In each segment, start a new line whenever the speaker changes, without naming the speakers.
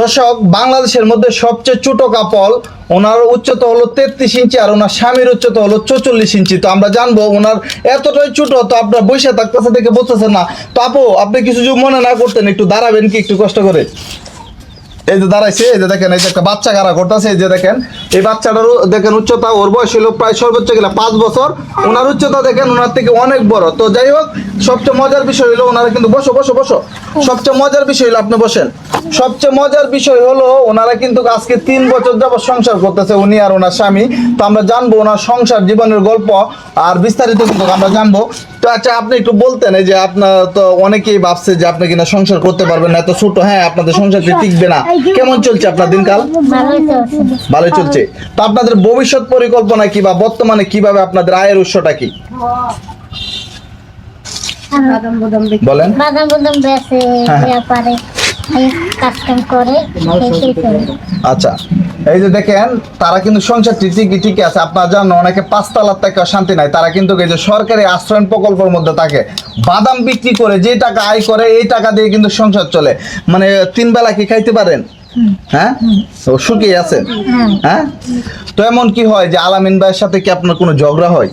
দর্শক, বাংলাদেশের মধ্যে সবচেয়ে ছোট কাপল, ওনার উচ্চতা হলো 33 ইঞ্চি আর ওনার স্বামীর উচ্চতা হলো 44 ইঞ্চি। তো আমরা জানবো ওনার এতটাই ছোট, তো আপনার বসে থাকতেছে দেখে বলতেছেন না। তো আপু, আপনি কিছু যদি মনে না করতেন একটু দাঁড়াবেন কি, একটু কষ্ট করে। এই যে দাঁড়াইছে, এই যে দেখেন, এই যে একটা বাচ্চা কারা করতেছে, এই যে দেখেন এই বাচ্চাটারও দেখেন উচ্চতা, ওর বয়স হলো প্রায় সর্বোচ্চ গেলে 5 বছর। ওনার উচ্চতা দেখেন ওনার থেকে অনেক বড়। তো যাই হোক, সবচেয়ে মজার বিষয় হলো ওনারা কিন্তু বসো বসো বসো, সবচেয়ে মজার বিষয় হলো আপনি বসেন। সবচেয়ে মজার বিষয় হলো ওনারা কিন্তু আজকে 3 বছর যাবত সংসার করতেছে, উনি আর ওনার স্বামী। তো আমরা জানবো ওনার সংসার জীবনের গল্প আর বিস্তারিত কিন্তু আমরা জানবো। তো আচ্ছা, আপনি একটু বলতেন, এই যে আপনার তো অনেকেই ভাবছে যে আপনি কিনা সংসার করতে পারবেন না, এত ছোট, হ্যাঁ আপনাদের সংসারটি টিকবে না। কেমন চলছে আপনার দিনকাল? ভালোই চলছে। তো আপনাদের ভবিষ্যৎ পরিকল্পনা কি, বা বর্তমানে কিভাবে আপনাদের আয়ের উৎসটা কি বলেন?
বাদাম বুদাম বেচে, ব্যাপারে কাস্টম করে সেই করে।
আচ্ছা, এই যে দেখেন তারা কিন্তু সংসারটি ঠিকই আছে। আপনারা জানেন অনেকে 5 তালার থেকে শান্তি নাই, তারা কিন্তু এই যে সরকারি আশ্রয়ণ প্রকল্পের মধ্যে থাকে, বাদাম বিক্রি করে যে টাকা আয় করে এই টাকা দিয়ে কিন্তু সংসার চলে। মানে 3 বেলা কি খাইতে পারেন? হ্যাঁ, তো সুখী আছেন? হ্যাঁ। তো এমন কি হয় যে আলামিন ভাইয়ের সাথে কি আপনার কোনো ঝগড়া হয়?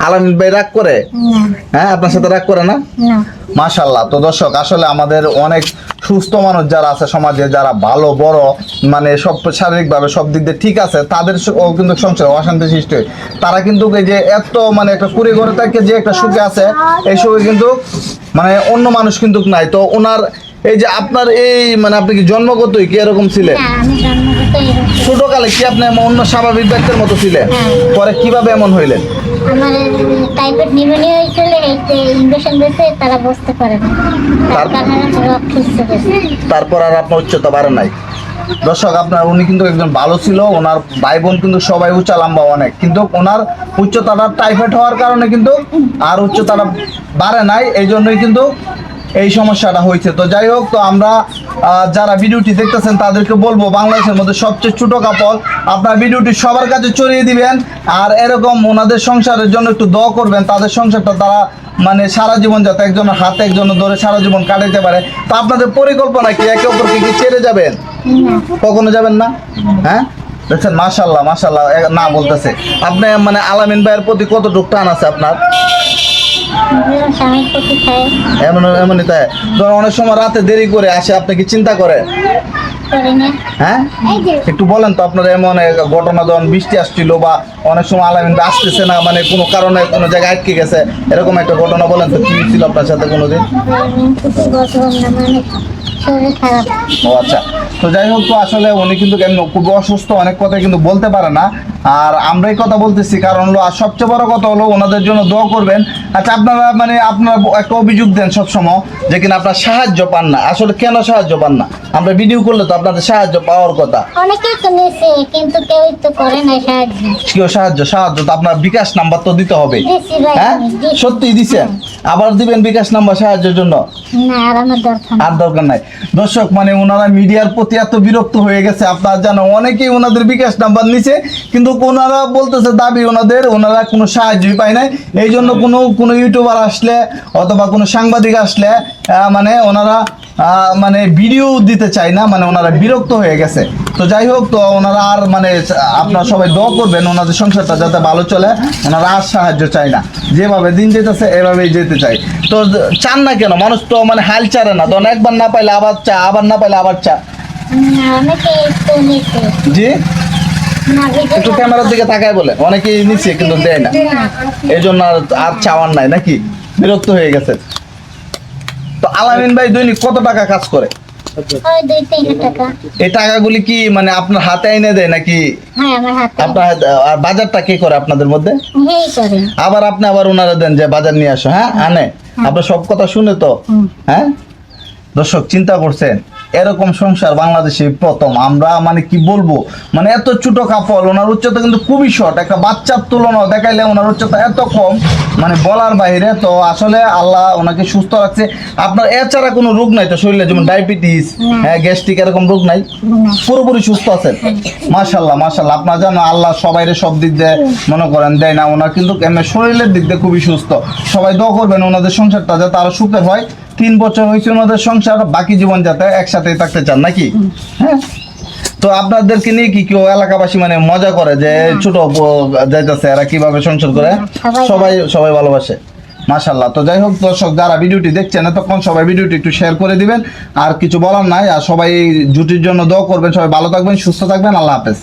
আলামিন ভাই রাগ করে? হ্যাঁ, আপনার সাথে রাগ করে না? মাশাআল্লাহ। তো দর্শক, আসলে আমাদের অনেক সুস্থ মানুষ যারা আছে সমাজে, যারা ভালো বড়, মানে সব শারীরিকভাবে সব দিক দিয়ে ঠিক আছে, তাদের কিন্তু সংসারে অশান্তি সৃষ্টি হয়। তারা কিন্তু এই যে এত মানে একটা কুড়ি ঘরে থাকে যে একটা সুখে আছে, এই সুখে কিন্তু মানে অন্য মানুষ কিন্তু নাই। তো ওনার এই যে আপনার এই মানে আপনি কি জন্মগতই কি এরকম ছিলেন? ছোটকালে কি আপনি অন্য স্বাভাবিক ব্যক্তির মতো ছিলেন? পরে কিভাবে এমন হইলেন?
আমার টাইফয়েড নিউমোনিয়া হয়েছিল, এইতে ইনজেকশন দিয়েছে, তারা বুঝতে পারে না, তার কারণে রক্ত খিঁচতে গেছে।
তারপর আর আপনার উচ্চতা বাড়ে নাই। দর্শক, আপনার উনি কিন্তু একজন ভালো ছিল, ওনার ভাই বোন কিন্তু সবাই উচ্চা লম্বা অনেক, কিন্তু ওনার উচ্চতাটা টাইফয়েড হওয়ার কারণে কিন্তু আর উচ্চতাটা বাড়ে নাই, এই জন্যই কিন্তু এই সমস্যাটা হয়েছে। তো যাই হোক, তো আমরা যারা ভিডিওটি দেখতেছেন তাদেরকে বলবো, বাংলাদেশের মধ্যে সবচেয়ে ছোট কাপল, আপনার ভিডিওটি সবার কাছে ছড়িয়ে দিবেন, আর এরকম ওনাদের সংসারের জন্য একটু দোয়া করবেন, তাদের সংসারটা তারা মানে সারা জীবন যাতে একজনের হাতে একজনের ধরে সারা জীবন কাটাইতে পারে। তো আপনাদের পরিকল্পনা কি একে অপরকে কি ছেড়ে যাবেন? কখনো যাবেন না? হ্যাঁ, দেখছেন, মাশাআল্লাহ মাশাআল্লাহ না বলতেছে। আপনি মানে আলামিন ভাইয়ের প্রতি কতটুকু টান আছে আপনার? এমনই তাই। ধরুন অনেক সময় রাতে দেরি করে আসে, আপনি কি চিন্তা করেন? হ্যাঁ, একটু বলেন তো আপনার এমন ঘটনা, যখন বৃষ্টি আসছিল বা অনেক সময় আলামিন আসতেছে না, মানে কোনো কারণে কোনো জায়গায় আটকে গেছে, এরকম একটা ঘটনা বলেন তো, কি ছিল আপনার সাথে কোনোদিন? ও আচ্ছা। তো যাই হোক, তো আসলে উনি কিন্তু খুব অসুস্থ, অনেক কথা কিন্তু বলতে পারে না, আর আমরাই কথা বলতেছি কারণ হলো, আর সবচেয়ে বড় কথা হলো ওনাদের জন্য দোয়া করবেন। আচ্ছা, আপনারা মানে আপনারা একটা অভিযোগ দেন সবসময় যে কিনা আপনার সাহায্য পান না, আসলে কেন সাহায্য পান না? আমরা ভিডিও করলে তো আপনাদের সাহায্য পাওয়ার কথা।
অনেকেই তো নিছে, কিন্তু কেউই তো করে না সাহায্য।
কেউ সাহায্য তো আপনার বিকাশ নাম্বার তো দিতে হবে। হ্যাঁ, সত্যি দিছেন? আবার দিবেন বিকাশ নাম্বার সাহায্যের জন্য?
না, আর
দরকার নাই। দর্শক, মানে ওনারা মিডিয়ার প্রতি এত বিরক্ত হয়ে গেছে, আপনারা জানেন অনেকেই ওনাদের বিকাশ নাম্বার নিছে, কিন্তু ওনারা বলতেছে দাবি ওনারা কোনো সাহায্যই পায় নাই। এই জন্য কোনো ইউটিউবার আসলে অথবা কোনো সাংবাদিক আসলে মানে ওনারা মানে ভিডিও দিতে চায় না, মানে ওনারা বিরক্ত হয়ে গেছে। তো যাই হোক, তো ওনারা আর মানে আপনারা সবাই দোয়া করবেন ওনাদের সংসারটা যাতে ভালো চলে। ওনারা আর সাহায্য চায় না, যেভাবে দিন যেতেছে এভাবেই যেতে চাই। তো চান না কেন? মানুষ তো মানে হাল ছাড়ে না, তখন একবার না পাইলে আবার চা, আবার না পাইলে আবার চা। জি, একটু ক্যামেরার দিকে তাকায় বলে, অনেকেই নিচ্ছে কিন্তু দেয় না, এই জন্য আর চাওয়ার নাই নাকি, বিরক্ত হয়ে গেছে। তো আলামিন ভাই দৈনিক কত টাকা কাজ করে? এই টাকাগুলি কি মানে আপনার হাতে এনে দেয় নাকি? আপনার আর বাজারটা কে করে আপনাদের মধ্যে? আবার আপনি আবার ওনারা দেন যে বাজার নিয়ে আসো? হ্যাঁ, আনে। আপনার সব কথা শুনে তো? হ্যাঁ। দর্শক, চিন্তা করছেন এরকম সংসার বাংলাদেশে প্রথম। আমরা মানে কি বলবো, মানে এত ছোট কাপল, ওনার উচ্চতা কিন্তু খুবই শর্ট, একটা বাচ্চার তুলনা দেখাইলে ওনার উচ্চতা এত কম, মানে বলার বাইরে। তো আসলে আল্লাহ ওনাকে সুস্থ রাখছে। আপনার এছাড়া কোনো রোগ নাই তো শরীরে, যেমন ডায়াবেটিস, হ্যাঁ, গ্যাস্ট্রিক, এরকম রোগ নাই? পুরোপুরি সুস্থ আছেন? মাশাআল্লাহ মাশাআল্লাহ। আপনার জানো আল্লাহ সবাইরে সব দিক দিয়ে মনে করেন দেয় না, ওনার কিন্তু শরীরের দিক দিয়ে খুবই সুস্থ। সবাই দোয়া করবেন ওনাদের সংসারটা যাতে আরো সুখের হয়। 3 বছর হয়েছে ওনাদের সংসার, বাকি জীবন যাতে একসাথেই থাকতে চান নাকি? হ্যাঁ। তো আপনাদেরকে নিয়ে কি কেউ এলাকাবাসী মানে মজা করে যে ছোট যাইতেছে এরা কিভাবে সংসার করে? সবাই সবাই ভালোবাসে, মাশাআল্লাহ। তো যাই হোক দর্শক, যারা ভিডিওটি দেখছেন এতক্ষণ সবাই ভিডিওটি একটু শেয়ার করে দিবেন, আর কিছু বলার নাই। আর সবাই জুটির জন্য দোয়া করবেন। সবাই ভালো থাকবেন, সুস্থ থাকবেন, আল্লাহ হাফেজ।